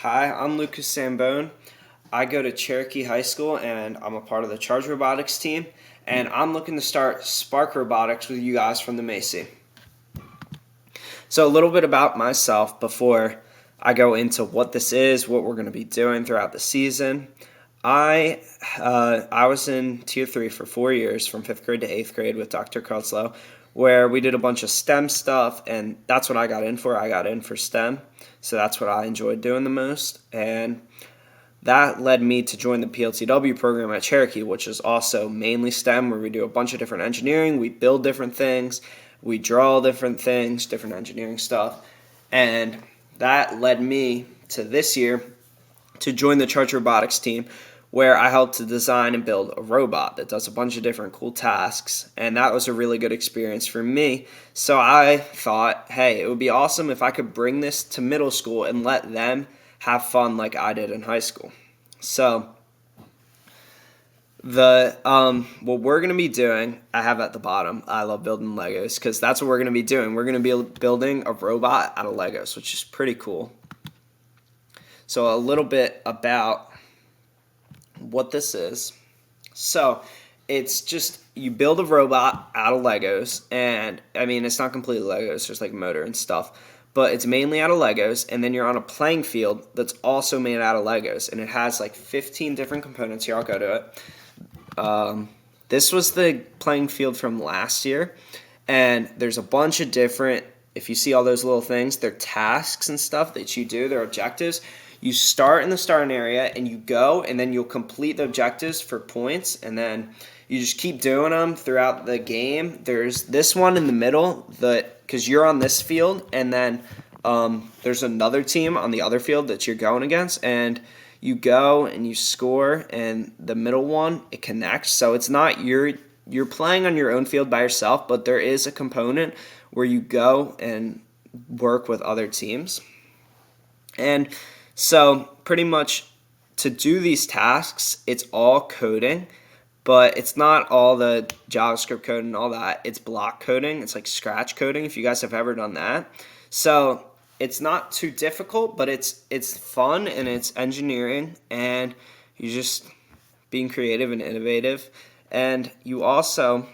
Hi, I'm Lucas Sambone. I go to Cherokee High School and I'm a part of the Charge Robotics team. And I'm looking to start Spark Robotics with you guys from the Macy. So, a little bit about myself before I go into what this is, what we're going to be doing throughout the season. I was in Tier 3 for 4 years, from 5th grade to 8th grade with Dr. Kurtzlow, where we did a bunch of STEM stuff, and that's what I got in for. I got in for STEM, so that's what I enjoyed doing the most. And that led me to join the PLTW program at Cherokee, which is also mainly STEM, where we do a bunch of different engineering. We build different things, we draw different things, different engineering stuff. And that led me to this year to join the Charge Robotics team, where I helped to design and build a robot that does a bunch of different cool tasks. And that was a really good experience for me. So I thought, hey, it would be awesome if I could bring this to middle school and let them have fun like I did in high school. So what we're gonna be doing, I have at the bottom. I love building Legos because that's what we're gonna be doing. We're gonna be building a robot out of Legos, which is pretty cool. So a little bit about what this is. So it's just you build a robot out of Legos, and I mean it's not completely Legos. There's like motor and stuff, but it's mainly out of Legos. And then you're on a playing field that's also made out of Legos, and it has like 15 different components. Here, I'll go to it. This was the playing field from last year, and there's a bunch of different. If you see all those little things, they're tasks and stuff that you do. They're objectives. You start in the starting area and you go, and then you'll complete the objectives for points, and then you just keep doing them throughout the game. There's this one in the middle that because you're on this field, and then there's another team on the other field that you're going against, and you go and you score, and the middle one it connects. So it's not you're playing on your own field by yourself, but there is a component where you go and work with other teams. And so pretty much to do these tasks, it's all coding, but it's not all the JavaScript code and all that. It's block coding. It's like scratch coding, if you guys have ever done that. So it's not too difficult, but it's fun and it's engineering, and you're just being creative and innovative. And you also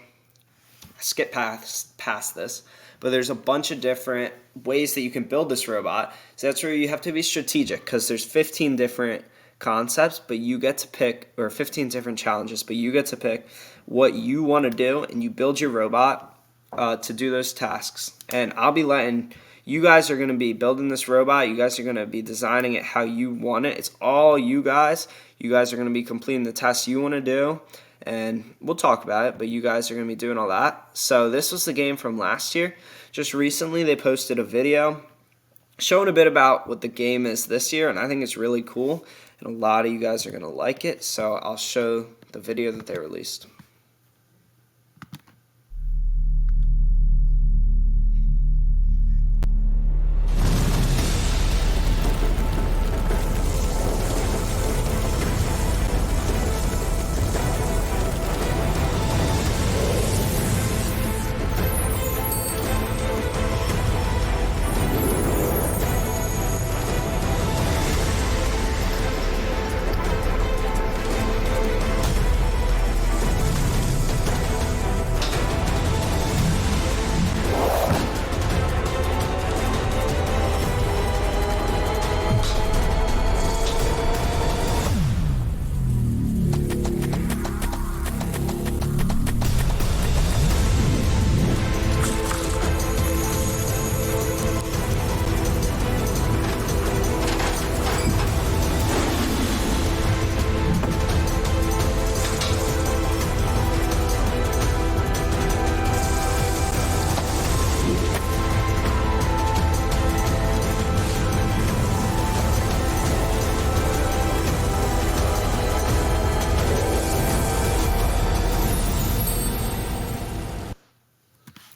skip past this, but there's a bunch of different ways that you can build this robot. So that's where you have to be strategic, because there's 15 different concepts, but you get to pick, or 15 different challenges, but you get to pick what you want to do, and you build your robot to do those tasks. And I'll be letting you guys are going to be building this robot. You guys are going to be designing it how you want it. It's all you guys. You guys are going to be completing the tests you want to do, and we'll talk about it, but you guys are going to be doing all that. So this was the game from last year. Just recently they posted a video showing a bit about what the game is this year, and I think it's really cool, and a lot of you guys are going to like it. So I'll show the video that they released.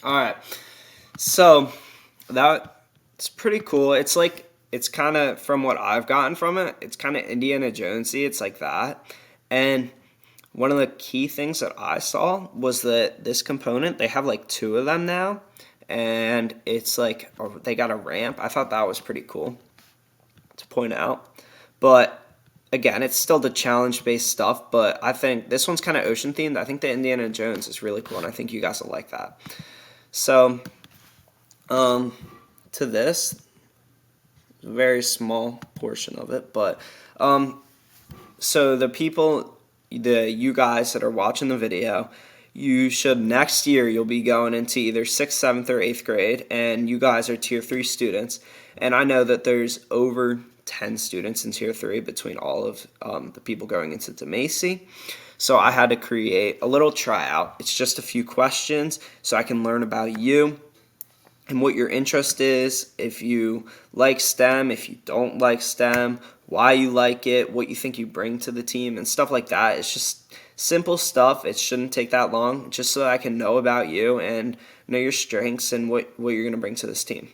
All right, so that's pretty cool. It's kind of, from what I've gotten from it, it's kind of Indiana Jonesy. It's like that, and one of the key things that I saw was that this component, they have like two of them now, and it's like they got a ramp. I thought that was pretty cool. to point out. But again, it's still the challenge-based stuff, but I think this one's kind of ocean themed. I think the Indiana Jones is really cool, and I think you guys will like that. So, to this, very small portion of it, but so you guys that are watching the video, you should next year you'll be going into either 6th, 7th, or 8th grade, and you guys are tier 3 students. And I know that there's over 10 students in tier 3 between all of the people going into DeMacy. So I had to create a little tryout. It's just a few questions so I can learn about you and what your interest is, if you like STEM, if you don't like STEM, why you like it, what you think you bring to the team, and stuff like that. It's just simple stuff. It shouldn't take that long, just so I can know about you and know your strengths and what you're going to bring to this team.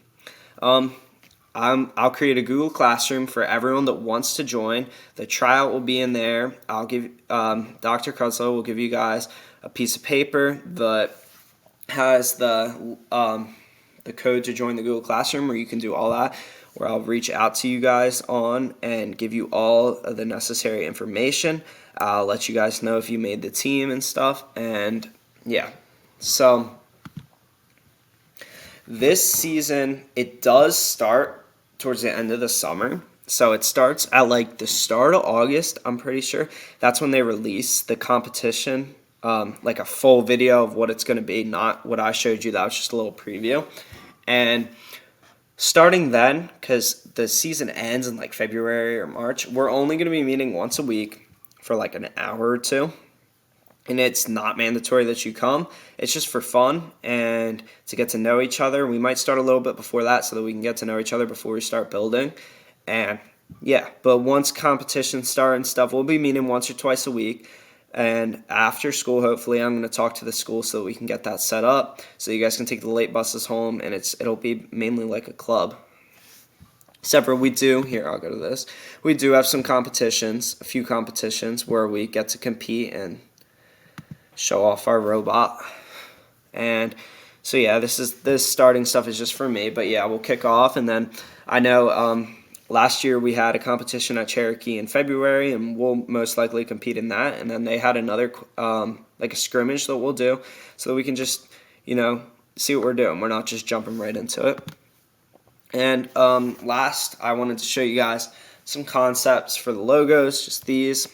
I'll create a Google Classroom for everyone that wants to join. The tryout will be in there. I'll give Dr. Kudlow will give you guys a piece of paper that has the code to join the Google Classroom, where you can do all that, where I'll reach out to you guys on and give you all of the necessary information. I'll let you guys know if you made the team and stuff. And yeah, so this season, it does start towards the end of the summer. So it starts at like the start of August, I'm pretty sure. That's when they release the competition, like a full video of what it's going to be, not what I showed you. That was just a little preview. And starting then, because the season ends in like February or March, we're only going to be meeting once a week for like an hour or two. And it's not mandatory that you come. It's just for fun and to get to know each other. We might start a little bit before that so that we can get to know each other before we start building. And yeah, but once competitions start and stuff, we'll be meeting once or twice a week. And after school, hopefully, I'm going to talk to the school so that we can get that set up so you guys can take the late buses home, and it'll be mainly like a club. Except for I'll go to this. We do have some competitions, a few competitions where we get to compete and show off our robot. And so yeah, this starting stuff is just for me, but yeah, we'll kick off. And then I know last year we had a competition at Cherokee in February, and we'll most likely compete in that. And then they had another like a scrimmage that we'll do so that we can just see what we're doing. We're not just jumping right into it. And last, I wanted to show you guys some concepts for the logos, just these,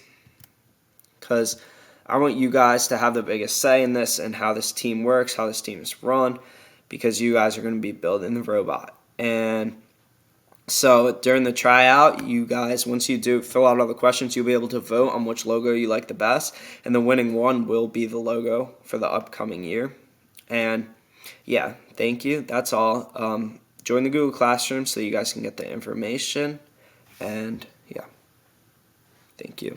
because I want you guys to have the biggest say in this and how this team works, how this team is run, because you guys are going to be building the robot. And so during the tryout, you guys, once you do fill out all the questions, you'll be able to vote on which logo you like the best, and the winning one will be the logo for the upcoming year. And yeah, thank you. That's all. Join the Google Classroom so you guys can get the information. And yeah, thank you.